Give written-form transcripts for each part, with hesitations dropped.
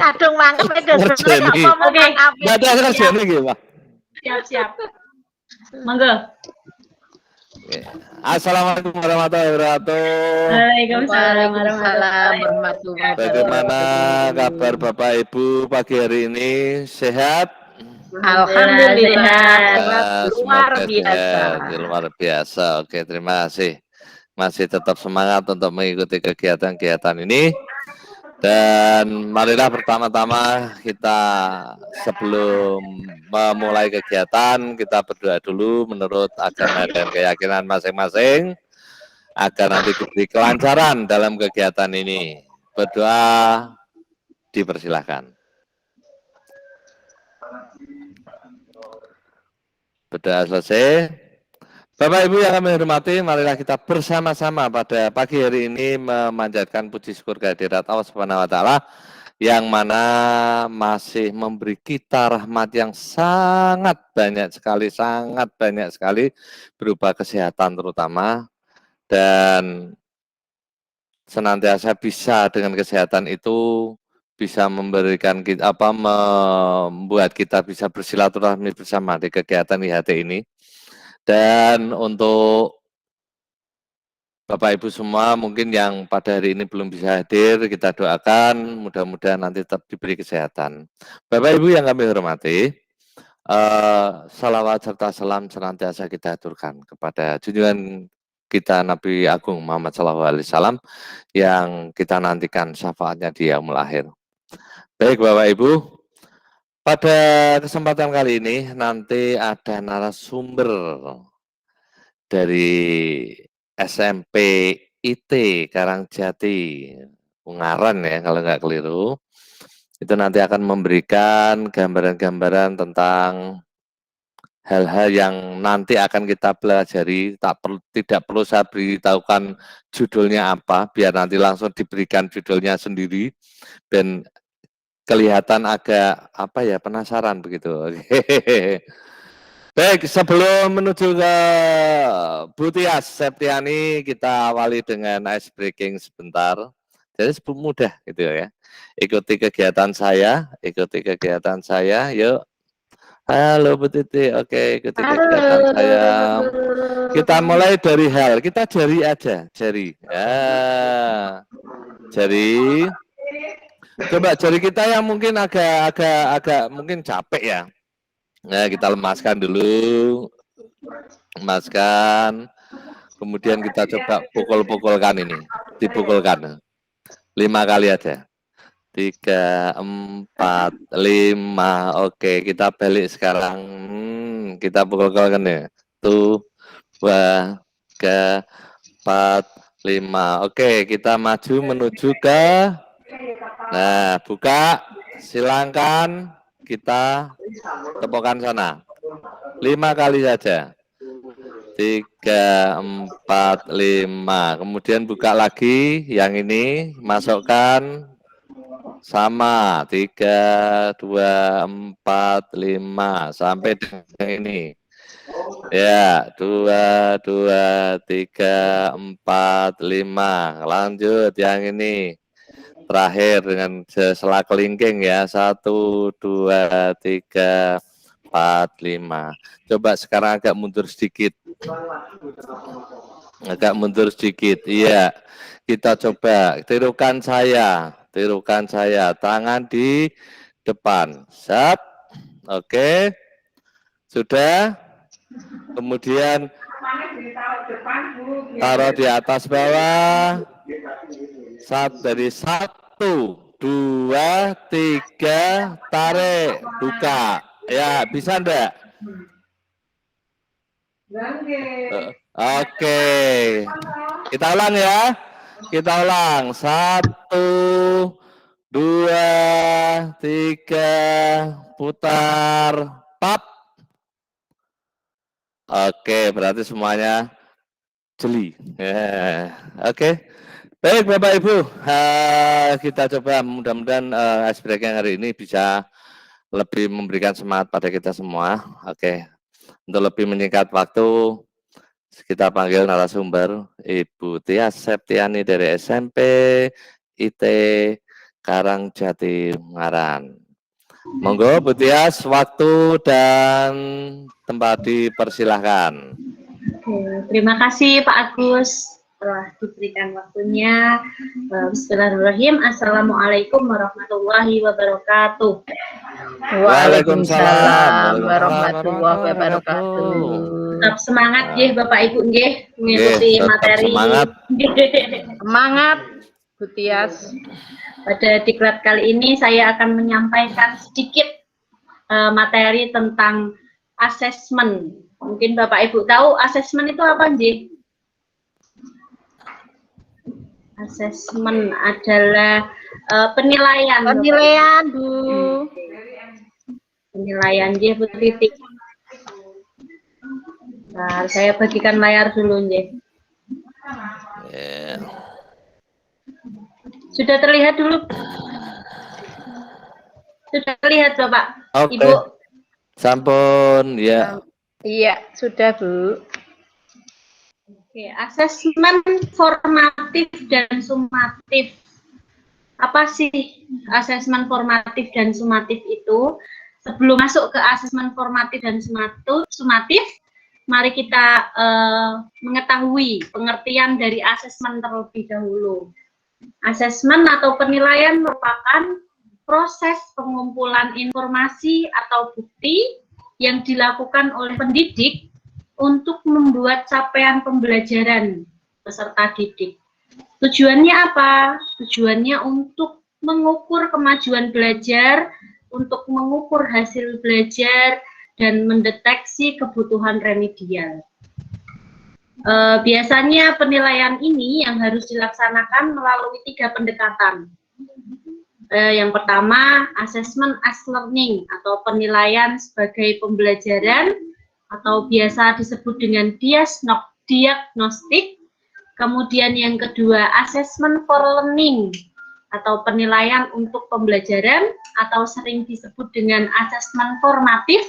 Kadung mangkep itu Ngerjeni. Oke. Ada ngerjeni nggih, Pak. Siap. Monggo. Assalamualaikum warahmatullahi wabarakatuh. Waalaikumsalam warahmatullahi wabarakatuh. Bagaimana kabar Bapak Ibu pagi hari ini? Sehat? Alhamdulillah. Luar biasa. Luar biasa. Oke, terima kasih. Masih tetap semangat untuk mengikuti kegiatan-kegiatan ini. Dan marilah pertama-tama kita sebelum memulai kegiatan, kita berdoa dulu menurut agama dan keyakinan masing-masing agar nanti diberi kelancaran dalam kegiatan ini. Berdoa dipersilahkan. Berdoa selesai. Bapak Ibu yang kami hormati, marilah kita bersama-sama pada pagi hari ini memanjatkan puji syukur kehadirat Allah Subhanahu wa taala yang mana masih memberi kita rahmat yang sangat banyak sekali berupa kesehatan terutama, dan senantiasa bisa dengan kesehatan itu bisa memberikan kita membuat kita bisa bersilaturahmi bersama di kegiatan IHT ini. Dan untuk Bapak Ibu semua mungkin yang pada hari ini belum bisa hadir, kita doakan mudah-mudahan nanti tetap diberi kesehatan. Bapak Ibu yang kami hormati, salawat serta salam senantiasa kita aturkan kepada junjungan kita Nabi Agung Muhammad SAW yang kita nantikan syafaatnya di yaumul akhir. Baik Bapak Ibu, pada kesempatan kali ini nanti ada narasumber dari SMP IT Karangjati, Ungaran ya kalau nggak keliru. Itu nanti akan memberikan gambaran-gambaran tentang hal-hal yang nanti akan kita pelajari. Tidak perlu saya beritahukan judulnya apa, biar nanti langsung diberikan judulnya sendiri dan kelihatan agak penasaran begitu. Baik, sebelum menuju ke Bu Tias Septiani, kita awali dengan ice breaking sebentar. Jadi mudah gitu ya. Ikuti kegiatan saya, yuk. Halo Bu Titi, oke, ikuti kegiatan saya. Kita mulai dari hal, kita jari aja, jari. Ya. Jari. Coba jari kita yang mungkin agak mungkin capek ya. Nah, kita lemaskan dulu. Lemaskan. Kemudian kita coba pukul-pukulkan ini. Dipukulkan. 5 kali aja. 3, 4, 5. Oke, kita balik sekarang. Kita pukulkan ya. 1, 2, 3, 4, 5. Oke, kita maju menuju ke. Nah, buka, silangkan kita tepukan sana. 5 kali saja. 3, 4, 5. Kemudian buka lagi yang ini, masukkan sama 3, 2, 4, 5 sampai dengan ini. Ya, 2, 2, 3, 4, 5. Lanjut yang ini. Terakhir dengan sela kelingking ya. 1, 2, 3, 4, 5. Coba sekarang agak mundur sedikit. Iya. Kita coba tirukan saya. Tangan di depan. Sat. Oke. Sudah. Kemudian taruh di atas bawah. Dari 1, 2, 3, tarik, buka. Ya, bisa enggak? Oke. Kita ulang ya. 1, 2, 3, putar, pap. Oke, berarti semuanya jeli. Oke. Baik Bapak Ibu, kita coba mudah-mudahan ice breaking hari ini bisa lebih memberikan semangat pada kita semua. Oke. Untuk lebih menyingkat waktu, kita panggil narasumber Ibu Tias Septiani dari SMP IT Karangjati Ungaran. Monggo Bu Tias, waktu dan tempat dipersilahkan. Oke, terima kasih Pak Agus telah diberikan waktunya. Bismillahirrahmanirrahim. Assalamualaikum warahmatullahi wabarakatuh. Waalaikumsalam warahmatullahi wabarakatuh. Tetap semangat nggih Bapak Ibu nggih mengikuti materi. Semangat. Semangat, Bu Tias. Pada diklat kali ini saya akan menyampaikan sedikit materi tentang asesmen. Mungkin Bapak Ibu tahu asesmen itu apa, Nji? Asesmen adalah penilaian. Penilaian, Bu. Penilaian, Nji, Bu Titik. Nah, saya bagikan layar dulu, Nji. Yeah. Sudah terlihat dulu? Sudah terlihat, Bapak? Oke. Ibu? Sampun, ya. Iya, sudah, Bu. Oke, asesmen formatif dan sumatif. Apa sih asesmen formatif dan sumatif itu? Sebelum masuk ke asesmen formatif dan sumatif, mari kita mengetahui pengertian dari asesmen terlebih dahulu. Asesmen atau penilaian merupakan proses pengumpulan informasi atau bukti yang dilakukan oleh pendidik untuk membuat capaian pembelajaran peserta didik. Tujuannya apa? Tujuannya untuk mengukur kemajuan belajar, untuk mengukur hasil belajar, dan mendeteksi kebutuhan remedial. Biasanya penilaian ini yang harus dilaksanakan melalui 3 pendekatan. Yang pertama, assessment as learning atau penilaian sebagai pembelajaran atau biasa disebut dengan diagnostik. Kemudian yang kedua, assessment for learning atau penilaian untuk pembelajaran atau sering disebut dengan assessment formatif.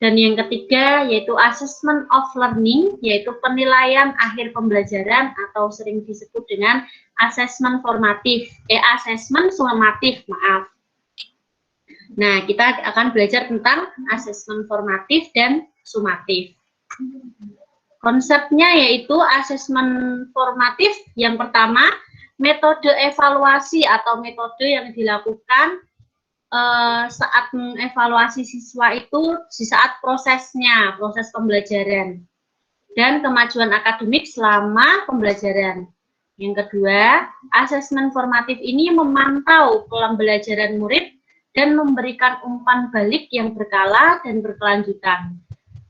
Dan yang ketiga yaitu assessment of learning, yaitu penilaian akhir pembelajaran atau sering disebut dengan assessment formatif, assessment sumatif, maaf. Nah, kita akan belajar tentang assessment formatif dan sumatif. Konsepnya yaitu assessment formatif, yang pertama, metode evaluasi atau metode yang dilakukan saat mengevaluasi siswa itu di saat proses pembelajaran dan kemajuan akademik selama pembelajaran. Yang kedua, asesmen formatif ini memantau pembelajaran murid dan memberikan umpan balik yang berkala dan berkelanjutan.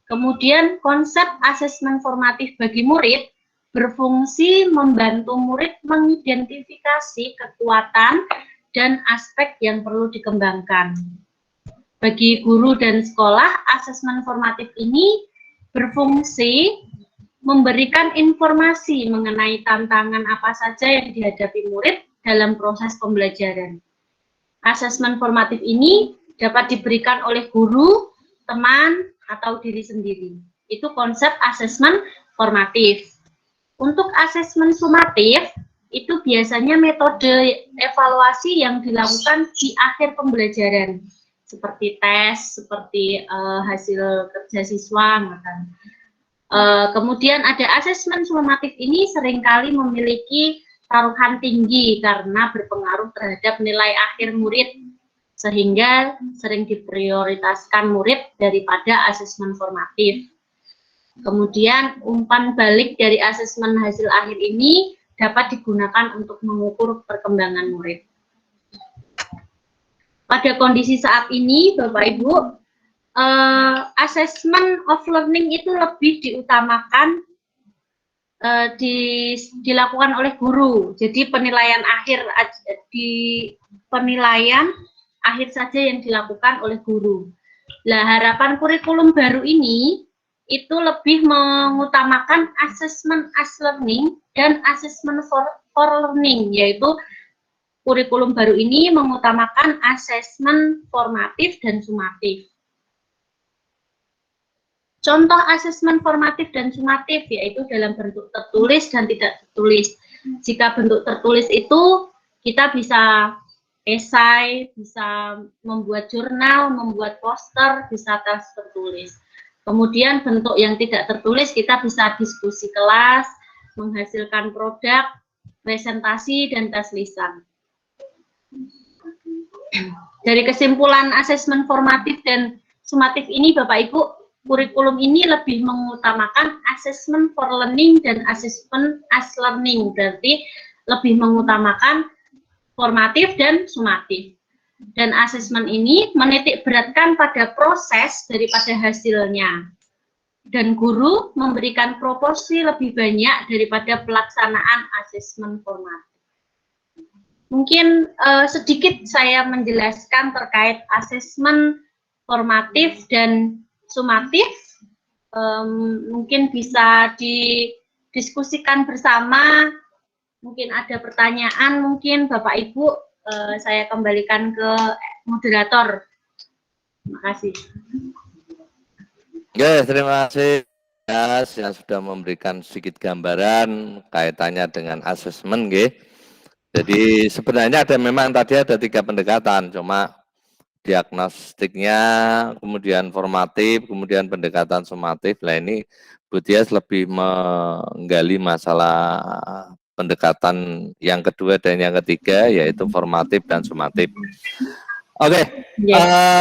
Kemudian konsep asesmen formatif bagi murid berfungsi membantu murid mengidentifikasi kekuatan dan aspek yang perlu dikembangkan. Bagi guru dan sekolah, asesmen formatif ini berfungsi memberikan informasi mengenai tantangan apa saja yang dihadapi murid dalam proses pembelajaran. Asesmen formatif ini dapat diberikan oleh guru, teman, atau diri sendiri. Itu konsep asesmen formatif. Untuk asesmen sumatif, itu biasanya metode evaluasi yang dilakukan di akhir pembelajaran, seperti tes, seperti hasil kerja siswa. Kemudian ada asesmen sumatif ini seringkali memiliki taruhan tinggi karena berpengaruh terhadap nilai akhir murid, sehingga sering diprioritaskan murid daripada asesmen formatif. Kemudian umpan balik dari asesmen hasil akhir ini dapat digunakan untuk mengukur perkembangan murid. Pada kondisi saat ini, Bapak Ibu, assessment of learning itu lebih diutamakan dilakukan oleh guru. Jadi penilaian akhir saja yang dilakukan oleh guru. Nah, harapan kurikulum baru ini itu lebih mengutamakan assessment as learning dan assessment for learning, yaitu kurikulum baru ini mengutamakan assessment formatif dan sumatif. Contoh assessment formatif dan sumatif yaitu dalam bentuk tertulis dan tidak tertulis. Jika bentuk tertulis itu kita bisa esai, bisa membuat jurnal, membuat poster, bisa tes tertulis. Kemudian bentuk yang tidak tertulis kita bisa diskusi kelas, menghasilkan produk, presentasi, dan tes lisan. Dari kesimpulan asesmen formatif dan sumatif ini, Bapak Ibu, kurikulum ini lebih mengutamakan assessment for learning dan assessment as learning, berarti lebih mengutamakan formatif dan sumatif. Dan asesmen ini menitik beratkan pada proses daripada hasilnya. Dan guru memberikan proporsi lebih banyak daripada pelaksanaan asesmen formatif. Mungkin sedikit saya menjelaskan terkait asesmen formatif dan sumatif. Mungkin bisa didiskusikan bersama. Mungkin ada pertanyaan, mungkin Bapak Ibu, saya kembalikan ke moderator. Terima kasih. Oke, terima kasih Mas yang sudah memberikan sedikit gambaran kaitannya dengan asesmen, nggih. Jadi sebenarnya memang tadi ada 3 pendekatan, cuma diagnostiknya, kemudian formatif, kemudian pendekatan sumatif. Nah ini Bu Tias lebih menggali masalah pendekatan yang kedua dan yang ketiga, yaitu formatif dan sumatif. Oke,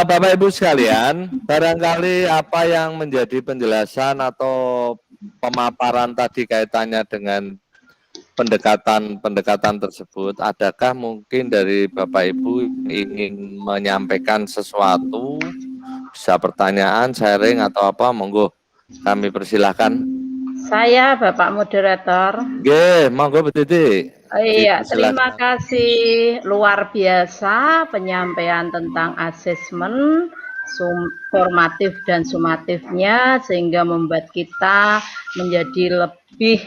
Bapak Ibu sekalian, barangkali apa yang menjadi penjelasan atau pemaparan tadi kaitannya dengan pendekatan tersebut, adakah mungkin dari Bapak Ibu ingin menyampaikan sesuatu, bisa pertanyaan, sharing atau apa, monggo kami persilahkan. Saya Bapak Moderator. Oke, monggo Bu Titi. Iya, terima kasih, luar biasa penyampaian tentang asesmen formatif dan sumatifnya, sehingga membuat kita menjadi lebih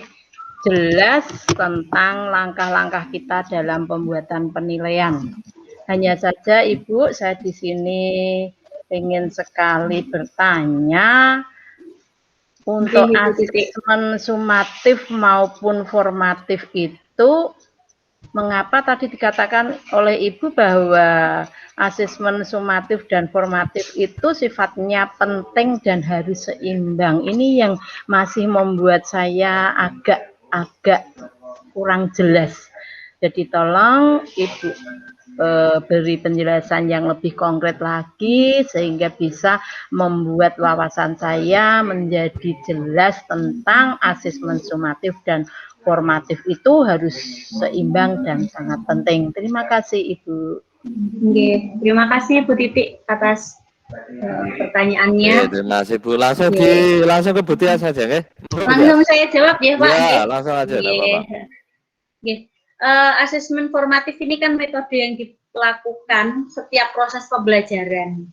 jelas tentang langkah-langkah kita dalam pembuatan penilaian. Hanya saja Ibu, saya di sini ingin sekali bertanya, untuk asesmen sumatif maupun formatif itu, mengapa tadi dikatakan oleh Ibu bahwa asesmen sumatif dan formatif itu sifatnya penting dan harus seimbang? Ini yang masih membuat saya agak kurang jelas. Jadi tolong Ibu beri penjelasan yang lebih konkret lagi sehingga bisa membuat wawasan saya menjadi jelas tentang asesmen sumatif dan formatif itu harus seimbang dan sangat penting. Terima kasih Ibu. Oke, terima kasih Bu Titi atas pertanyaannya. Terima kasih Bu. Langsung ke Bu Tias saja, nggih. Langsung saya jawab ya Pak. Ya, langsung aja, Bapak. Asesmen formatif ini kan metode yang dilakukan setiap proses pembelajaran.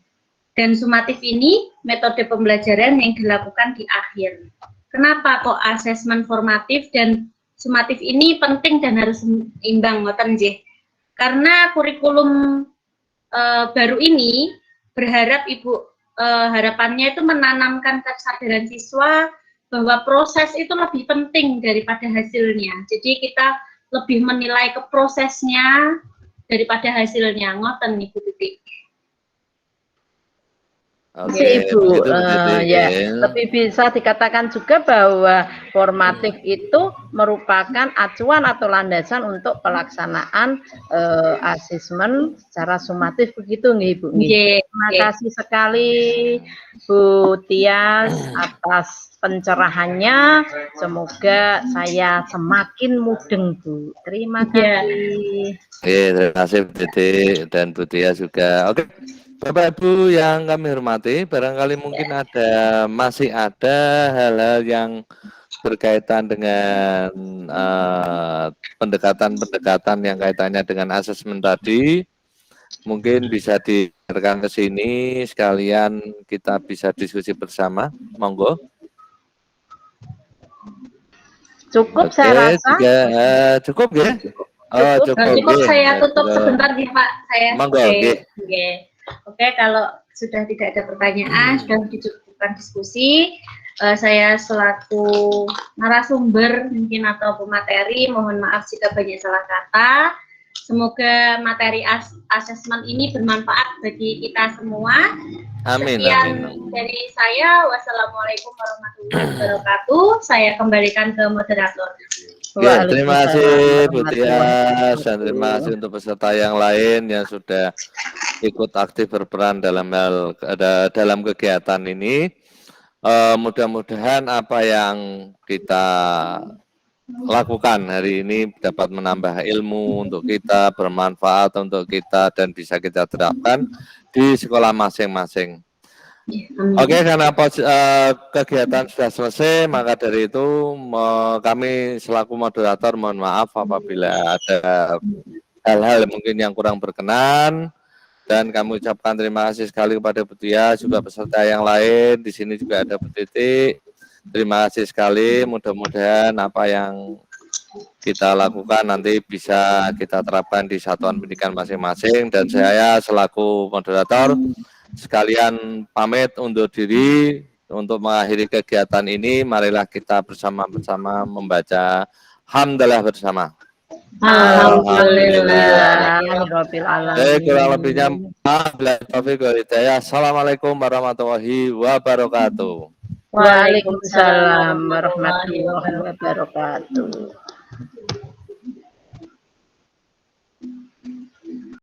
Dan sumatif ini metode pembelajaran yang dilakukan di akhir. Kenapa kok asesmen formatif dan sumatif ini penting dan harus seimbang, ngoten nggih? Karena kurikulum baru ini berharap Ibu harapannya itu menanamkan kesadaran siswa bahwa proses itu lebih penting daripada hasilnya. Jadi kita lebih menilai ke prosesnya daripada hasilnya. Ngoten Ibu Titi. Oke, Ibu, ya, lebih bisa dikatakan juga bahwa formatif itu merupakan acuan atau landasan untuk pelaksanaan asesmen secara sumatif, begitu nggih Ibu? Terima kasih sekali Bu Tias atas pencerahannya. Semoga saya semakin mudeng Bu. Terima kasih. Terima kasih Bu Titi dan Bu Tias juga. Oke. Bapak Ibu yang kami hormati, barangkali mungkin masih ada hal-hal yang berkaitan dengan pendekatan-pendekatan yang kaitannya dengan asesmen tadi. Mungkin bisa didengarkan ke sini, sekalian kita bisa diskusi bersama. Monggo. Cukup saya rasa. Cukup ya? Cukup saya tutup sebentar nih Pak. Monggo. Oke, kalau sudah tidak ada pertanyaan, sudah dicukupkan diskusi, saya selaku narasumber mungkin atau pemateri, mohon maaf jika banyak salah kata. Semoga materi asesmen ini bermanfaat bagi kita semua. Amin. Sekian Amin. dari saya. Wassalamualaikum warahmatullahi wabarakatuh. Saya kembalikan ke moderator. Ya, terima kasih Bu Tias dan terima kasih untuk peserta yang lain yang sudah ikut aktif berperan dalam kegiatan ini. Mudah-mudahan apa yang kita lakukan hari ini dapat menambah ilmu untuk kita, bermanfaat untuk kita, dan bisa kita terapkan di sekolah masing-masing. Oke, karena kegiatan sudah selesai, maka dari itu kami selaku moderator mohon maaf apabila ada hal-hal mungkin yang kurang berkenan, dan kami ucapkan terima kasih sekali kepada Bu Tia, juga peserta yang lain. Di sini juga ada Bu Titik. Terima kasih sekali, mudah-mudahan apa yang kita lakukan nanti bisa kita terapkan di satuan pendidikan masing-masing, dan saya selaku moderator sekalian pamit undur diri. Untuk mengakhiri kegiatan ini, marilah kita bersama-sama membaca hamdalah bersama. Alhamdulillah. Kurang lebihnya Assalamualaikum warahmatullahi wabarakatuh. Waalaikumsalam warahmatullahi wabarakatuh.